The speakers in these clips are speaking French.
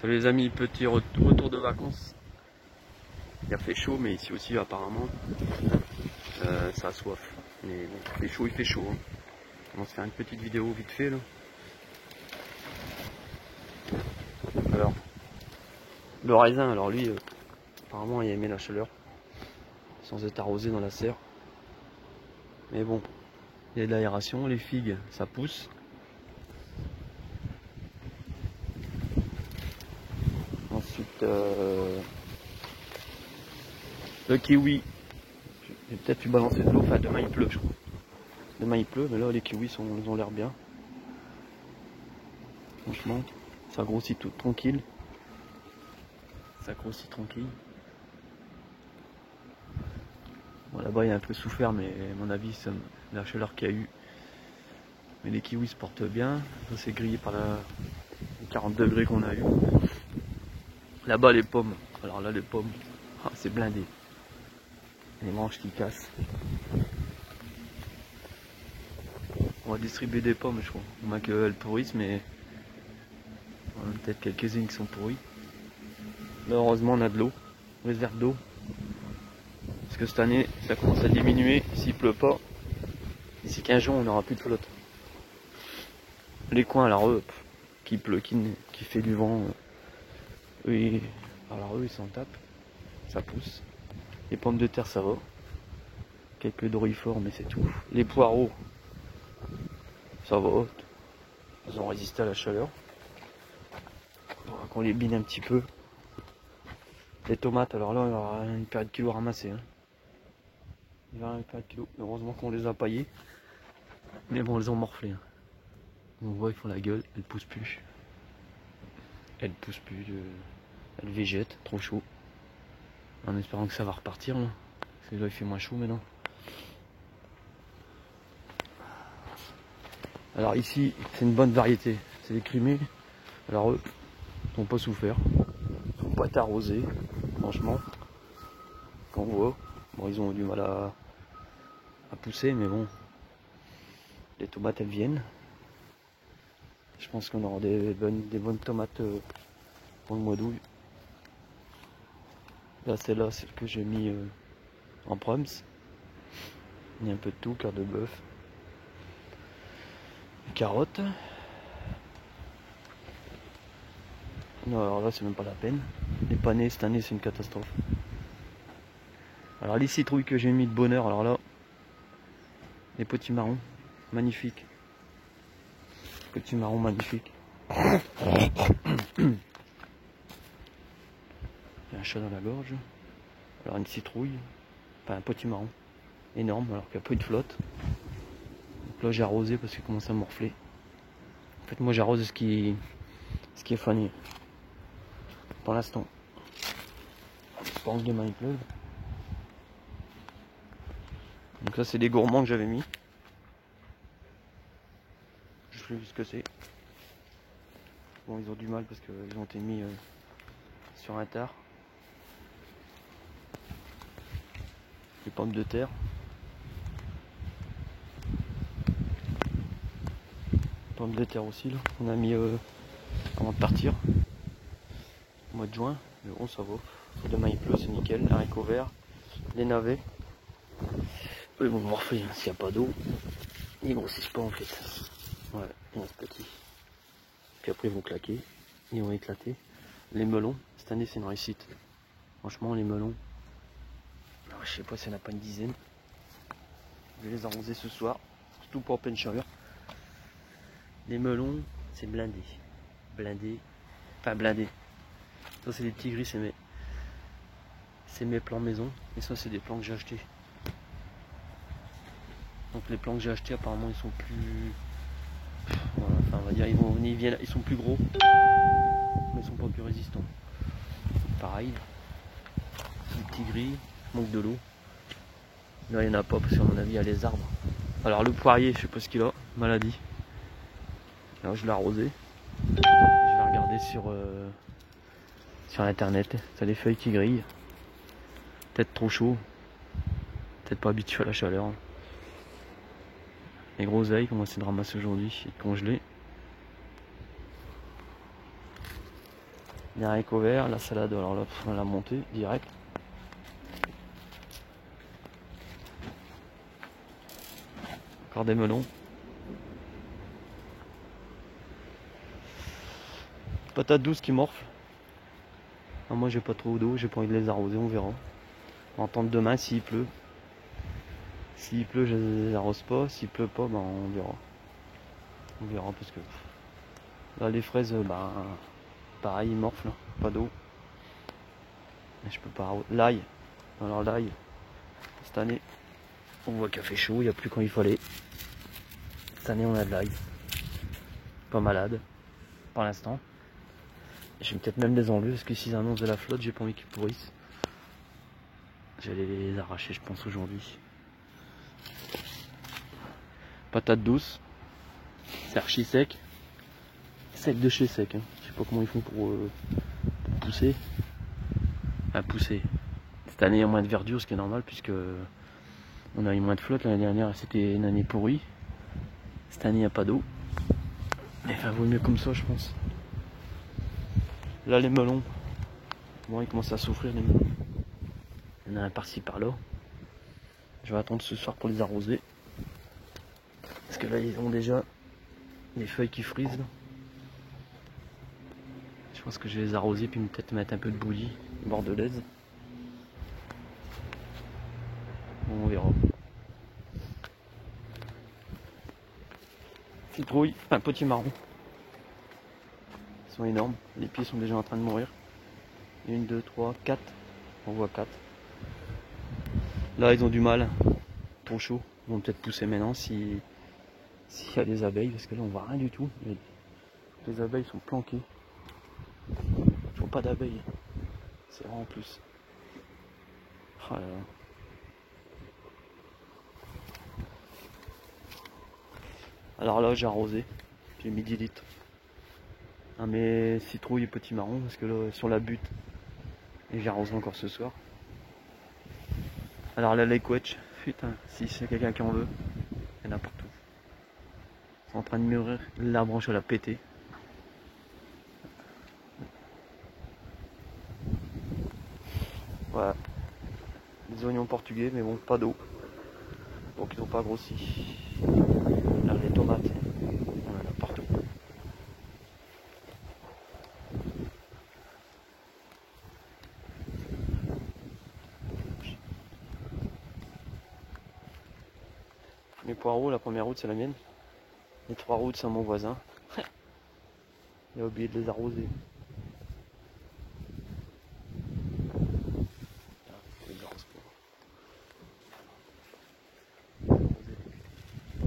Salut les amis, petit retour de vacances. Il a fait chaud, mais ici aussi apparemment ça a soif. Mais bon, il fait chaud. Hein. On va se faire une petite vidéo vite fait là. Alors, le raisin, alors lui, apparemment il a aimé la chaleur, sans être arrosé dans la serre. Mais bon, il y a de l'aération, les figues ça pousse. Ensuite, le kiwi, j'ai peut-être pu balancer de l'eau, enfin demain il pleut je crois. Demain il pleut, mais là les kiwis ils ont l'air bien. Franchement, ça grossit tout tranquille. Ça grossit tranquille. Bon, là-bas il y a un peu souffert, mais à mon avis c'est la chaleur qu'il y a eu. Mais les kiwis se portent bien. Ça c'est grillé par les 40 degrés qu'on a eu. Là-bas les pommes. Alors là les pommes, c'est blindé. Les branches qui cassent. On va distribuer des pommes je crois. On voit qu'elles pourrissent, mais on a peut-être quelques-unes qui sont pourries. Là heureusement on a de l'eau. Réserve d'eau. Parce que cette année ça commence à diminuer. S'il pleut pas, d'ici 15 jours on n'aura plus de flotte. Les coins alors eux, qui pleut, qui fait du vent, eux, alors eux ils s'en tapent. Ça pousse. Les pommes de terre ça va. Quelques dorifores mais c'est tout. Les poireaux, ça va. Ils ont résisté à la chaleur. Qu'on les bine un petit peu. Les tomates, alors là il y aura une paire de kilos ramassés. Hein. Il y aura une paire de kilos. Heureusement qu'on les a paillés. Mais bon, elles ont morflé. Hein. On voit, ils font la gueule, elles poussent plus. Elles poussent plus. Elles végètent, trop chaud. En espérant que ça va repartir là. Parce que là il fait moins chaud maintenant. Alors ici, c'est une bonne variété. C'est des crimées. Alors eux, ils n'ont pas souffert. Ils n'ont pas été arrosés, franchement. Qu'on voit. Bon, ils ont du mal à pousser, mais bon. Les tomates, elles viennent. Je pense qu'on aura des bonnes tomates pour le mois d'août. Là, celle-là, celle que j'ai mis en prums. Il y a un peu de tout, cœur de bœuf. Les carottes. Non, alors là, c'est même pas la peine. Les panais, cette année, c'est une catastrophe. Alors, les citrouilles que j'ai mis de bonheur, alors là, les petits marrons, magnifiques. Petits marrons magnifiques. J'ai un chat dans la gorge. Alors, une citrouille, enfin un petit marron, énorme, alors qu'il n'y a pas eu de flotte. Donc là, j'ai arrosé parce qu'il commence à morfler. En fait, moi, j'arrose ce qui est fané. Pour l'instant. Je pense que demain il pleuve. Donc ça c'est des gourmands que j'avais mis. Je sais plus ce que c'est. Bon, ils ont du mal parce qu'ils ont été mis sur un tard. Les pommes de terre. Pommes de terre aussi là. On a mis avant de partir. Au mois de juin. Mais bon ça va. Demain il pleut, c'est nickel. Haricots verts. Les navets. Eux ils vont morfler hein, s'il n'y a pas d'eau. Ils grossissent pas en fait. Ouais, ils restent petits. Puis après ils vont claquer. Ils vont éclater. Les melons, cette année c'est une réussite. Franchement les melons. Alors, je sais pas s'il n'y en a pas une dizaine. Je vais les arroser ce soir. Surtout pour pleine chaleur. Les melons, c'est blindé. Blindé. Enfin blindé. Ça c'est des petits gris, c'est mes plants maison. Et ça c'est des plants que j'ai achetés. Donc les plants que j'ai achetés apparemment ils sont plus. Voilà, enfin on va dire ils sont plus gros. Mais ils sont pas plus résistants. Pareil. Les petits gris, manque de l'eau. Là il n'y en a pas parce qu'à mon avis il y a les arbres. Alors le poirier, je sais pas ce qu'il a, maladie. Alors je l'ai arrosé. Je vais regarder sur internet. Ça a les feuilles qui grillent. Peut-être trop chaud. Peut-être pas habitué à la chaleur. Les groseilles qu'on va essayer de ramasser aujourd'hui et de congeler. Les haricots verts, la salade, alors là, on l'a montée direct. Encore des melons. Patates douces qui morflent. Ah, moi j'ai pas trop d'eau, j'ai pas envie de les arroser, on verra. On va entendre demain s'il pleut. S'il pleut, je les arrose pas. S'il pleut pas, ben on verra. On verra parce que là les fraises, pareil, ils morflent, hein. Pas d'eau. Je peux pas arroser. L'ail. Alors l'ail, cette année, on voit qu'il a fait chaud, il n'y a plus quand il fallait. Cette année on a de l'ail. Pas malade, pour l'instant. Je vais peut-être même les enlever parce que s'ils annoncent de la flotte, j'ai pas envie qu'ils pourrissent. J'allais les arracher je pense aujourd'hui. Patates douces. C'est archi sec. Sec de chez sec. Hein. Je sais pas comment ils font pour pousser. Enfin pousser. Cette année il y a moins de verdure, ce qui est normal puisque on a eu moins de flotte. L'année dernière c'était une année pourrie. Cette année il n'y a pas d'eau. Mais enfin vaut mieux comme ça je pense. Là les melons. Bon ils commencent à souffrir les melons. Il y en a un par-ci par-là. Je vais attendre ce soir pour les arroser. Parce que là ils ont déjà les feuilles qui frisent. Là. Je pense que je vais les arroser puis peut-être mettre un peu de bouillie bordelaise. Bon, on verra. Citrouille, enfin petit marron. Ils sont énormes. Les pieds sont déjà en train de mourir. 1, 2, 3, 4. On voit 4. Là ils ont du mal. Trop chaud. Ils vont peut-être pousser maintenant s'il y a des abeilles. Parce que là on voit rien du tout. Les abeilles sont planquées. Je vois pas d'abeilles. C'est vrai en plus. Oh là là. Alors là j'ai arrosé. J'ai mis 10 litres. À mes citrouilles et petits marrons. Parce que là sur la butte. Et j'ai arrosé encore ce soir. Alors là les couettes. Putain, si c'est quelqu'un qui en veut. Il y en a partout. Ils sont en train de mûrir. La branche elle a pété. Voilà. Des oignons portugais, mais bon, pas d'eau. Donc ils n'ont pas grossi. Là, les tomates, on en a partout. Les poireaux, la première route, c'est la mienne. Les 3 routes, c'est mon voisin. Il a oublié de les arroser.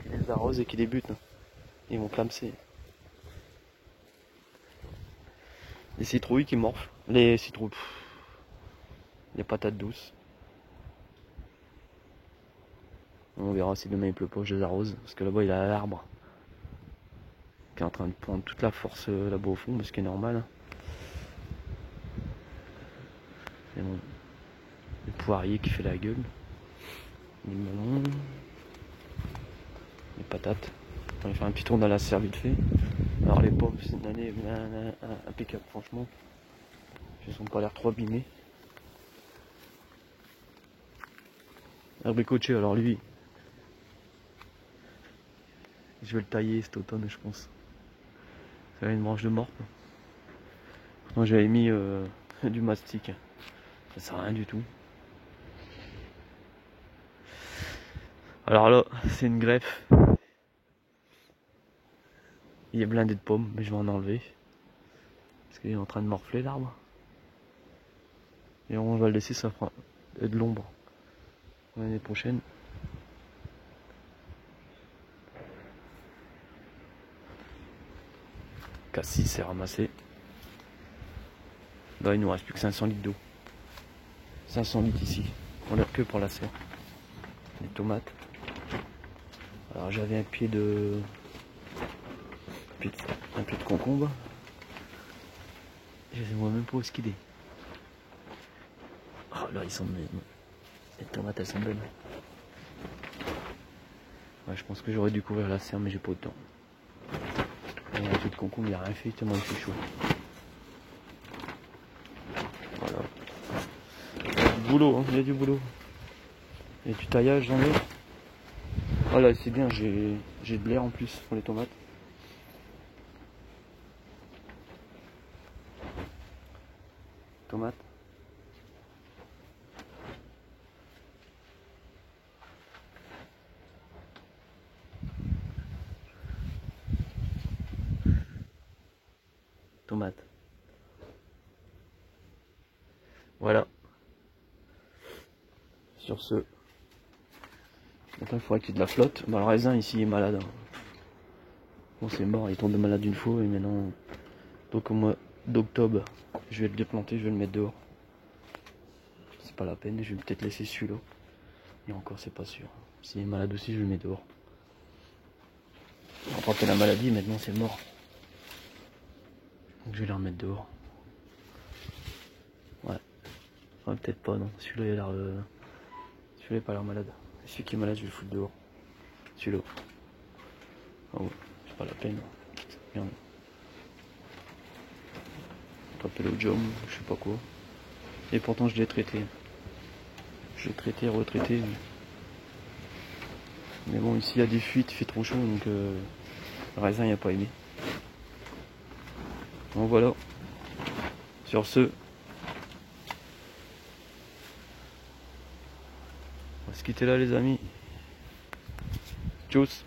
Il les arrose et qu'ils débutent. Hein. Ils vont clamser. Les citrouilles qui morflent. Les citrouilles. Les patates douces. On verra si demain il pleut pas, je les arrose. Parce que là-bas il a l'arbre qui est en train de prendre toute la force là-bas au fond, ce qui est normal. Hein. Et bon. Le poirier qui fait la gueule. Les melons. Les patates. On va faire un petit tour dans la serre vite fait. Alors les pommes, c'est une année impeccable franchement. Ils n'ont pas l'air trop abîmés. Abricotché, alors lui, je vais le tailler cet automne je pense. Ça va une branche de morte. Moi j'avais mis du mastic. Ça sert à rien du tout. Alors là, c'est une greffe. Il est blindé de pommes, mais je vais en enlever. Parce qu'il est en train de morfler l'arbre. Et on va le laisser, ça fera de l'ombre l'année prochaine. Cassis c'est ramassé. Là il nous reste plus que 500 litres d'eau. 500 litres ici. On l'a que pour la serre. Les tomates. Alors j'avais un pied de concombre. Je sais moi même pas où est-ce qu'il est. Oh là ils sont belles. Les tomates elles sont belles. Ouais, je pense que j'aurais dû couvrir la serre mais j'ai pas le temps. Et un pied de concombre il a rien fait tellement il fait chaud. boulot, hein, il y a du boulot. Et du taillage, j'en ai. Voilà, c'est bien, j'ai de l'air en plus pour les tomates. Tomates. Tomates. Voilà. Sur ce. Maintenant, il faudrait qu'il y ait de la flotte. Bah, le raisin ici est malade. Hein. Bon, c'est mort, il tombe malade une fois et maintenant. Donc au mois d'octobre, je vais le déplanter, je vais le mettre dehors. C'est pas la peine, je vais peut-être laisser celui-là. Et encore, c'est pas sûr. S'il est malade aussi, je le mets dehors. Après la maladie, maintenant c'est mort. Donc je vais le remettre dehors. Ouais. Ouais, peut-être pas, non. Celui-là, il a l'air. Celui-là, il a pas l'air malade. Celui qui est malade, je vais le foutre dehors. Celui-là. Oh, c'est pas la peine. Merde. Papillodium, je sais pas quoi. Et pourtant, je l'ai traité. Je l'ai traité, retraité. Mais bon, ici, il y a des fuites, il fait trop chaud, donc le raisin, il a pas aimé. Donc voilà. Sur ce, on va se quitter là, les amis. Tchuss.